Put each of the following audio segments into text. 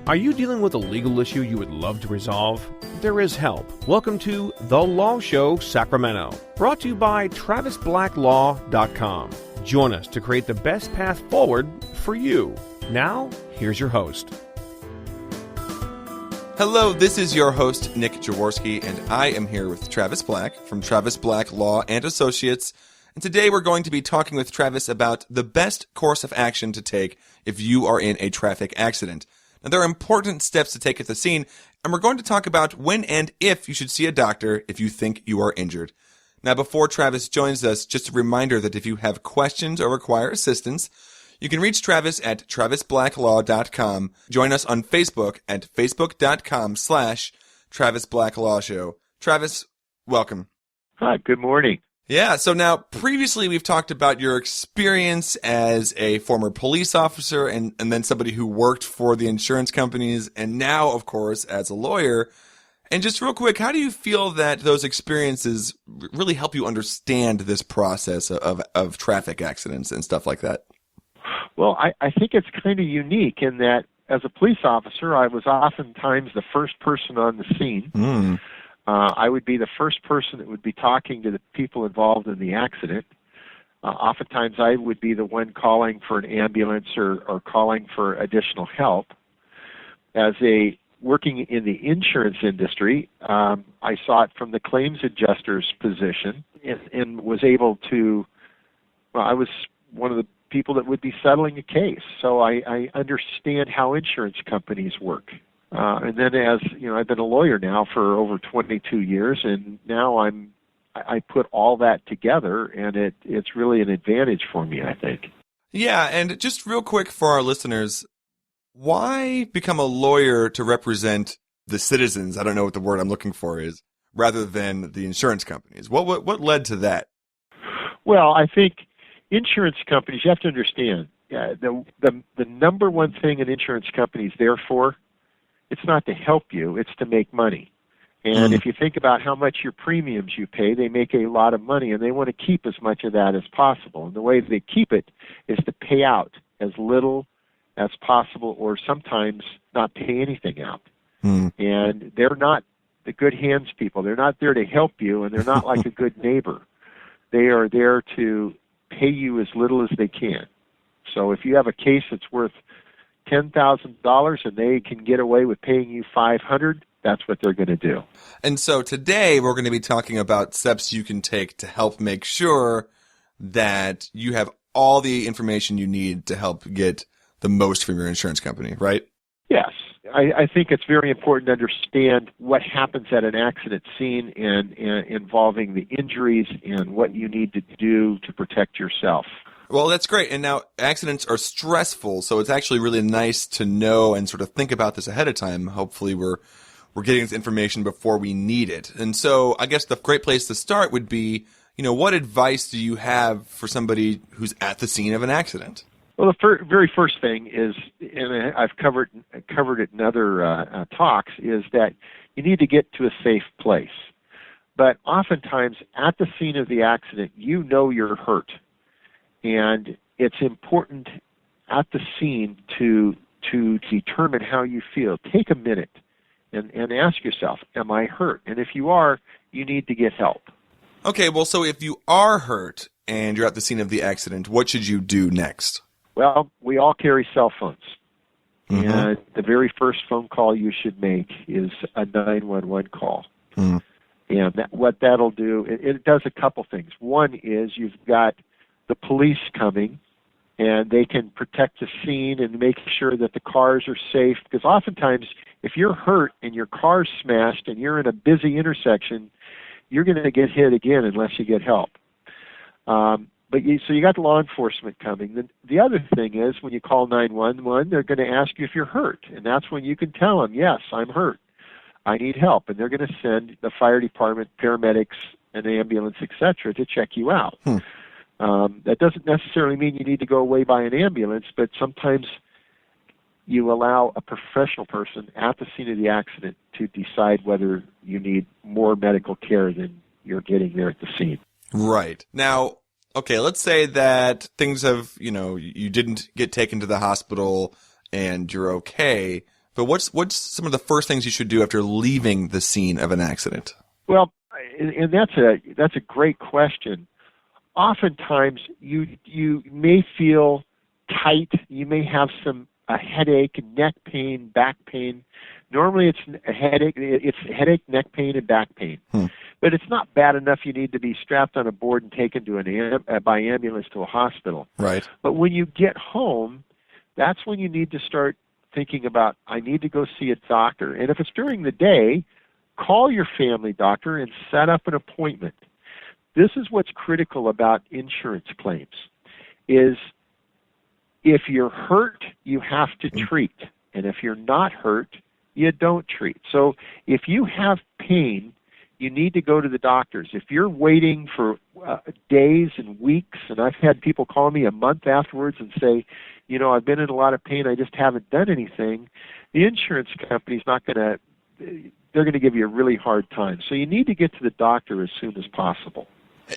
Are you dealing with a legal issue you would love to resolve? There is help. Welcome to The Law Show Sacramento, brought to you by TravisBlackLaw.com. Join us to create the best path forward for you. Now, here's your host. Hello, this is your host, Nick Jaworski, and I am here with Travis Black from Travis Black Law and Associates. And today we're going to be talking with Travis about the best course of action to take if you are in a traffic accident. Now, there are important steps to take at the scene, and we're going to talk about when and if you should see a doctor if you think you are injured. Now, before Travis joins us, just a reminder that if you have questions or require assistance, you can reach Travis at TravisBlackLaw.com. Join us on Facebook at Facebook.com/Travis Black Law Show. Travis, welcome. Hi, good morning. Yeah, so now previously we've talked about your experience as a former police officer and then somebody who worked for the insurance companies, and now, of course, as a lawyer. And just real quick, how do you feel that those experiences really help you understand this process of traffic accidents and stuff like that? Well, I think it's kind of unique in that as a police officer, I was oftentimes the first person on the scene. I would be the first person that would be talking to the people involved in the accident. Oftentimes I would be the one calling for an ambulance or calling for additional help. As a working in the insurance industry, I saw it from the claims adjuster's position and was able to, I was one of the people that would be settling a case. So I understand how insurance companies work. And then as, you know, I've been a lawyer now for over 22 years, and now I put all that together, and it's really an advantage for me, I think. Yeah, and just real quick for our listeners, why become a lawyer to represent the citizens? I don't know what the word I'm looking for is, rather than the insurance companies. What led to that? Well, I think insurance companies, you have to understand, the number one thing an insurance company is there for, it's not to help you, it's to make money. And if you think about how much your premiums you pay, they make a lot of money, and they want to keep as much of that as possible. And the way they keep it is to pay out as little as possible, or sometimes not pay anything out. And they're not the good hands people. They're not there to help you, and they're not like a good neighbor. They are there to pay you as little as they can. So if you have a case that's worth $10,000 and they can get away with paying you $500, that's what they're going to do. And so today we're going to be talking about steps you can take to help make sure that you have all the information you need to help get the most from your insurance company, right? Yes. I think it's very important to understand what happens at an accident scene and involving the injuries and what you need to do to protect yourself. Well, that's great. And now accidents are stressful, so it's actually really nice to know and sort of think about this ahead of time. Hopefully we're getting this information before we need it. And so I guess the great place to start would be, you know, what advice do you have for somebody who's at the scene of an accident? Well, the very first thing is, and I've covered it in other talks, is that you need to get to a safe place. But oftentimes at the scene of the accident, you know you're hurt. And it's important at the scene to determine how you feel. Take a minute and ask yourself, am I hurt? And if you are, you need to get help. Okay, well, so if you are hurt and you're at the scene of the accident, what should you do next? Well, we all carry cell phones. And the very first phone call you should make is a 911 call. And what that'll do, it does a couple things. One is you've got the police coming, and they can protect the scene and make sure that the cars are safe. Because oftentimes, if you're hurt and your car's smashed and you're in a busy intersection, you're going to get hit again unless you get help. So you got the law enforcement coming. The other thing is when you call 911, they're going to ask you if you're hurt, and that's when you can tell them, yes, I'm hurt. I need help, and they're going to send the fire department, paramedics, an ambulance, etc., to check you out. That doesn't necessarily mean you need to go away by an ambulance, but sometimes you allow a professional person at the scene of the accident to decide whether you need more medical care than you're getting there at the scene. Right. Now, okay, let's say that things have, you didn't get taken to the hospital and you're okay, But what's some of the first things you should do after leaving the scene of an accident? Well, and that's a great question. Oftentimes, you may feel tight. You may have a headache, neck pain, back pain. Normally, it's a headache. It's headache, neck pain, and back pain. But it's not bad enough you need to be strapped on a board and taken to by ambulance to a hospital. Right. But when you get home, that's when you need to start thinking about, I need to go see a doctor. And if it's during the day, call your family doctor and set up an appointment. This is what's critical about insurance claims, is if you're hurt, you have to treat. And if you're not hurt, you don't treat. So if you have pain, you need to go to the doctors. If you're waiting for days and weeks, and I've had people call me a month afterwards and say, I've been in a lot of pain, I just haven't done anything, the insurance company's not going to, they're going to give you a really hard time. So you need to get to the doctor as soon as possible.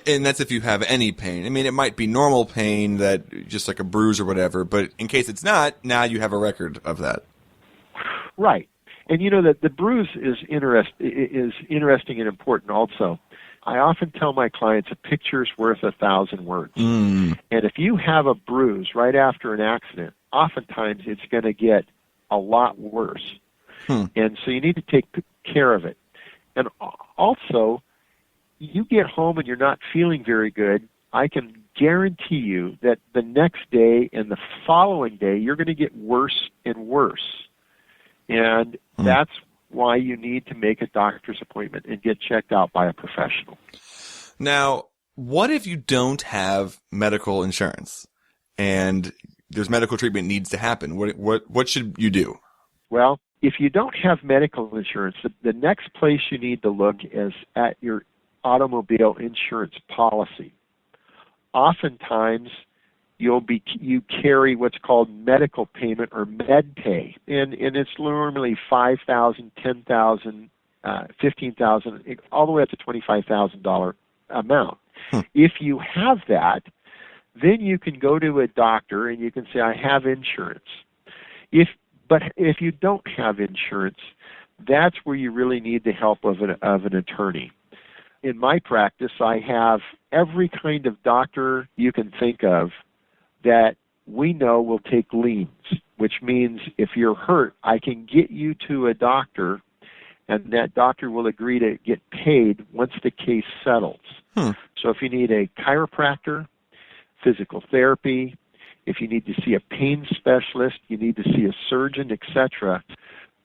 And that's if you have any pain. I mean, it might be normal pain, that just like a bruise or whatever, but in case it's not, now you have a record of that. Right. And that the bruise is interesting and important also. I often tell my clients a picture's worth 1,000 words. And if you have a bruise right after an accident, oftentimes it's going to get a lot worse. And so you need to take care of it. And also, you get home and you're not feeling very good, I can guarantee you that the next day and the following day, you're going to get worse and worse. And that's why you need to make a doctor's appointment and get checked out by a professional. Now, what if you don't have medical insurance and there's medical treatment needs to happen? What should you do? Well, if you don't have medical insurance, the next place you need to look is at your automobile insurance policy. Oftentimes, you carry what's called medical payment or med pay, and it's normally $5,000, $10,000, $15,000, all the way up to $25,000 amount. If you have that, then you can go to a doctor and you can say, I have insurance. But if you don't have insurance, that's where you really need the help of an attorney. In my practice, I have every kind of doctor you can think of that we know will take liens, which means if you're hurt, I can get you to a doctor, and that doctor will agree to get paid once the case settles. So if you need a chiropractor, physical therapy, if you need to see a pain specialist, you need to see a surgeon, etc.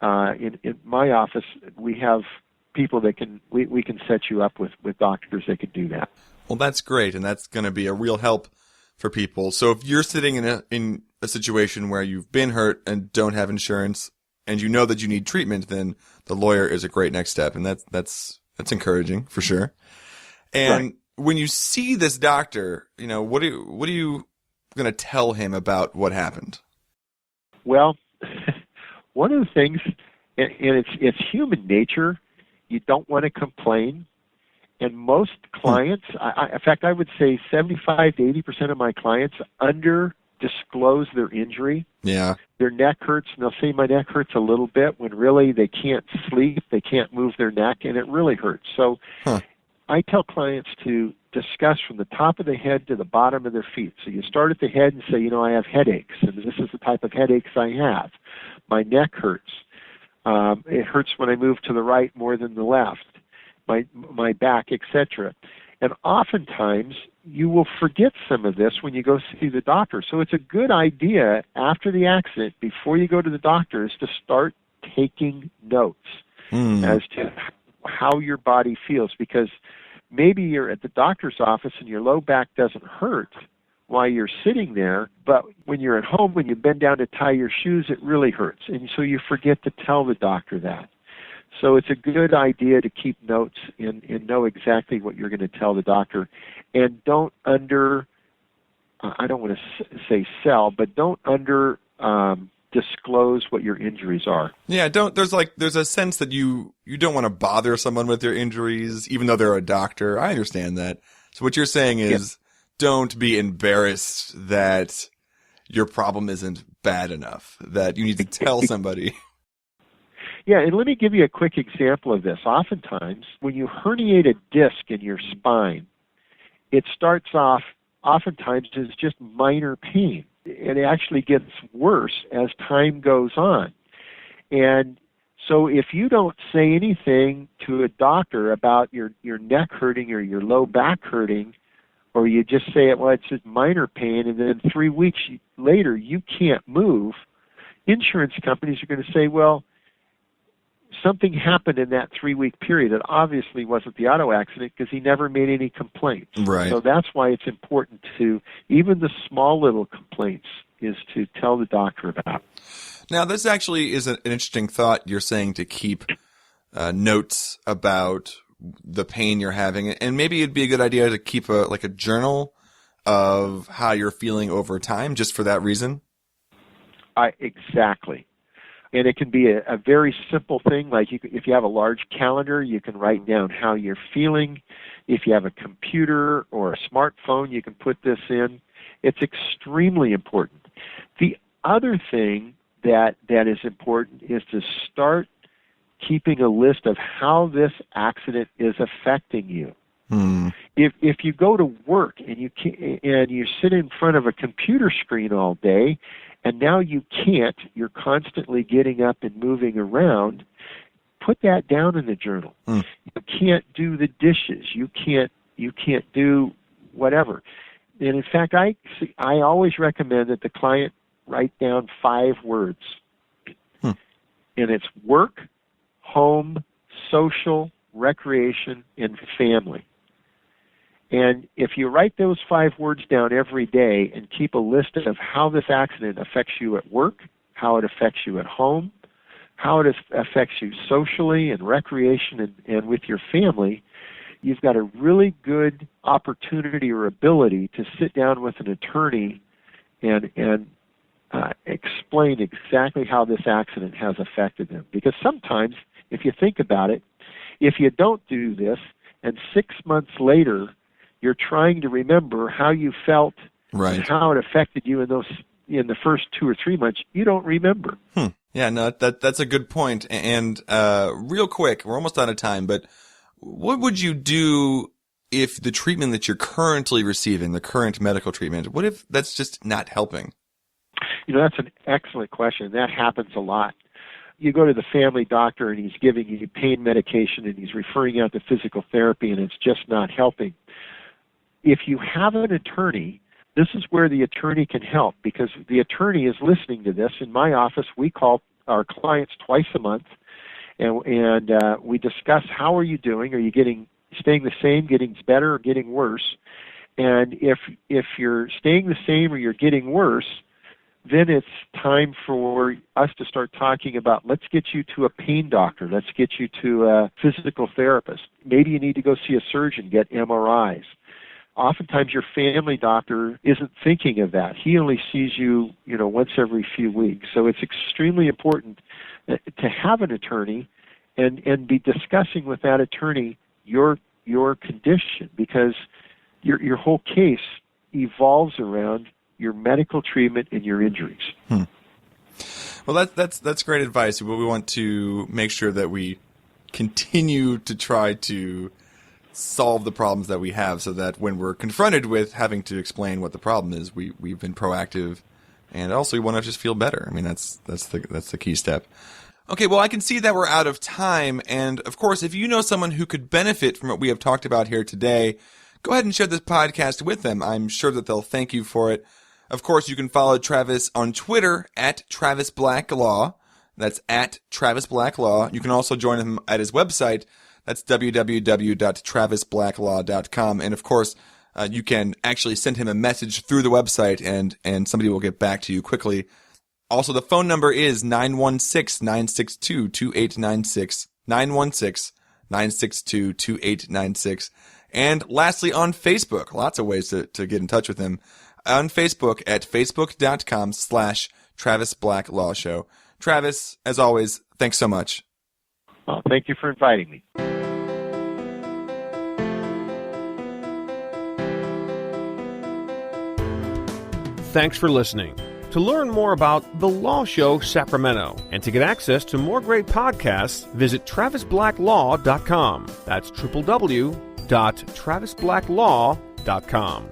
In my office, we have people that we can set you up with doctors that can do that. Well, that's great, and that's going to be a real help for people. So if you're sitting in a situation where you've been hurt and don't have insurance, and you know that you need treatment, then the lawyer is a great next step, and that's encouraging for sure. And when you see this doctor, what are you going to tell him about what happened? Well, one of the things, and it's human nature, you don't want to complain. And most clients, in fact, I would say 75 to 80% of my clients under-disclose their injury. Yeah. Their neck hurts, and they'll say, my neck hurts a little bit, when really they can't sleep, they can't move their neck, and it really hurts. So I tell clients to discuss from the top of the head to the bottom of their feet. So you start at the head and say, I have headaches, and this is the type of headaches I have. My neck hurts. It hurts when I move to the right more than the left. My back, etc. And oftentimes, you will forget some of this when you go see the doctor. So it's a good idea after the accident, before you go to the doctor, is to start taking notes as to how your body feels. Because maybe you're at the doctor's office and your low back doesn't hurt while you're sitting there, but when you're at home, when you bend down to tie your shoes, it really hurts. And so you forget to tell the doctor that. So it's a good idea to keep notes and know exactly what you're going to tell the doctor. And don't I don't want to say sell, but don't disclose what your injuries are. Yeah, there's a sense that you don't want to bother someone with their injuries, even though they're a doctor. I understand that. So what you're saying is don't be embarrassed that your problem isn't bad enough, that you need to tell somebody. Yeah, and let me give you a quick example of this. Oftentimes, when you herniate a disc in your spine, it starts off oftentimes as just minor pain. It actually gets worse as time goes on. And so if you don't say anything to a doctor about your neck hurting or your low back hurting, or you just say, well, it's just minor pain, and then 3 weeks later you can't move, insurance companies are going to say, well, something happened in that 3-week period. It obviously wasn't the auto accident because he never made any complaints. Right. So that's why it's important to, even the small little complaints, is to tell the doctor about. Now, this actually is an interesting thought. You're saying to keep notes about the pain you're having, and maybe it'd be a good idea to keep a journal of how you're feeling over time, just for that reason. Exactly. And it can be a very simple thing, like if you have a large calendar, you can write down how you're feeling. If you have a computer or a smartphone, you can put this in. It's extremely important. The other thing that is important is to start keeping a list of how this accident is affecting you. If you go to work and you sit in front of a computer screen all day, and now you can't, you're constantly getting up and moving around, put that down in the journal. You can't do the dishes. You can't do whatever. And in fact, I always recommend that the client write down 5 words. And it's work, home, social, recreation, and family. And if you write those 5 words down every day and keep a list of how this accident affects you at work, how it affects you at home, how it affects you socially and recreation and with your family, you've got a really good opportunity or ability to sit down with an attorney and explain exactly how this accident has affected them. Because sometimes, if you think about it, if you don't do this, and 6 months later, you're trying to remember how you felt and how it affected you in the first 2 or 3 months, you don't remember. Yeah, no, that's a good point. And real quick, we're almost out of time, but what would you do if the treatment that you're currently receiving, the current medical treatment, what if that's just not helping? That's an excellent question. That happens a lot. You go to the family doctor and he's giving you pain medication and he's referring out to physical therapy and it's just not helping. If you have an attorney, this is where the attorney can help, because the attorney is listening to this. In my office, we call our clients twice a month, and we discuss how are you doing? Are you staying the same, getting better, or getting worse? And if you're staying the same or you're getting worse, then it's time for us to start talking about, let's get you to a pain doctor. Let's get you to a physical therapist. Maybe you need to go see a surgeon, get MRIs. Oftentimes your family doctor isn't thinking of that. He only sees you, once every few weeks. So it's extremely important to have an attorney and be discussing with that attorney your condition, because your whole case evolves around your medical treatment and your injuries. Well, that's great advice. We want to make sure that we continue to try to solve the problems that we have, so that when we're confronted with having to explain what the problem is, we've been proactive, and also we want to just feel better. I mean, that's the key step. Okay, well, I can see that we're out of time, and of course, if you know someone who could benefit from what we have talked about here today, go ahead and share this podcast with them. I'm sure that they'll thank you for it. Of course, you can follow Travis on Twitter at Travis Black Law. That's at Travis Black Law. You can also join him at his website. That's www.travisblacklaw.com. And of course, you can actually send him a message through the website and somebody will get back to you quickly. Also, the phone number is 916-962-2896. 916-962-2896. And lastly, on Facebook, lots of ways to get in touch with him. On Facebook at facebook.com/Travis Black Law Show. Travis, as always, thanks so much. Well, thank you for inviting me. Thanks for listening. to learn more about The Law Show Sacramento. And to get access to more great podcasts, visit TravisBlackLaw.com. That's www.TravisBlackLaw.com.